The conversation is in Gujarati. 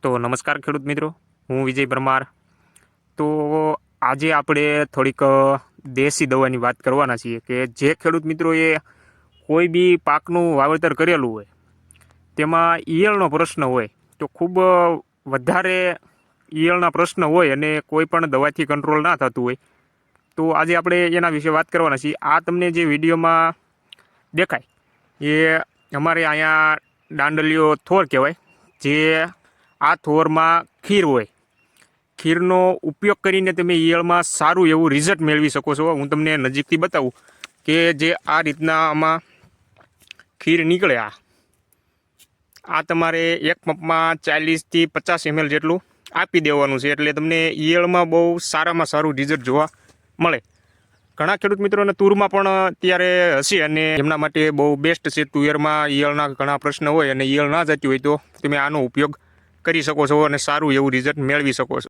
તો નમસ્કાર ખેડૂત મિત્રો, હું વિજય પરમાર. તો આજે આપણે થોડીક દેશી દવાની વાત કરવાના છીએ કે જે ખેડૂત મિત્રોએ કોઈ બી પાકનું વાવેતર કરેલું હોય તેમાં ઈયળનો પ્રશ્ન હોય તો ખૂબ વધારે ઈયળના પ્રશ્ન હોય અને કોઈ પણ દવાથી કંટ્રોલ ના થતું હોય તો આજે આપણે એના વિશે વાત કરવાના છીએ. આ તમને જે વિડીયોમાં દેખાય એ અમારે અહીંયા દાંડલીઓ થોર કહેવાય. જે આ થોરમાં ખીર હોય, ખીરનો ઉપયોગ કરીને તમે ઈયળમાં સારું એવું રિઝલ્ટ મેળવી શકો છો. હું તમને નજીકથી બતાવું કે જે આ રીતના આમાં ખીર નીકળે. આ તમારે એક પંપમાં 40થી 50 ml જેટલું આપી દેવાનું છે, એટલે તમને ઈયળમાં બહુ સારામાં સારું રિઝલ્ટ જોવા મળે. ઘણા ખેડૂત મિત્રોને તુરમાં પણ અત્યારે હશે અને એમના માટે બહુ બેસ્ટ છે. તુવેરમાં ઈયળના ઘણા પ્રશ્ન હોય અને ઈયળ ના જતી હોય તો તમે આનો ઉપયોગ કરી શકો છો અને સારું એવું રિઝલ્ટ મેળવી શકો છો.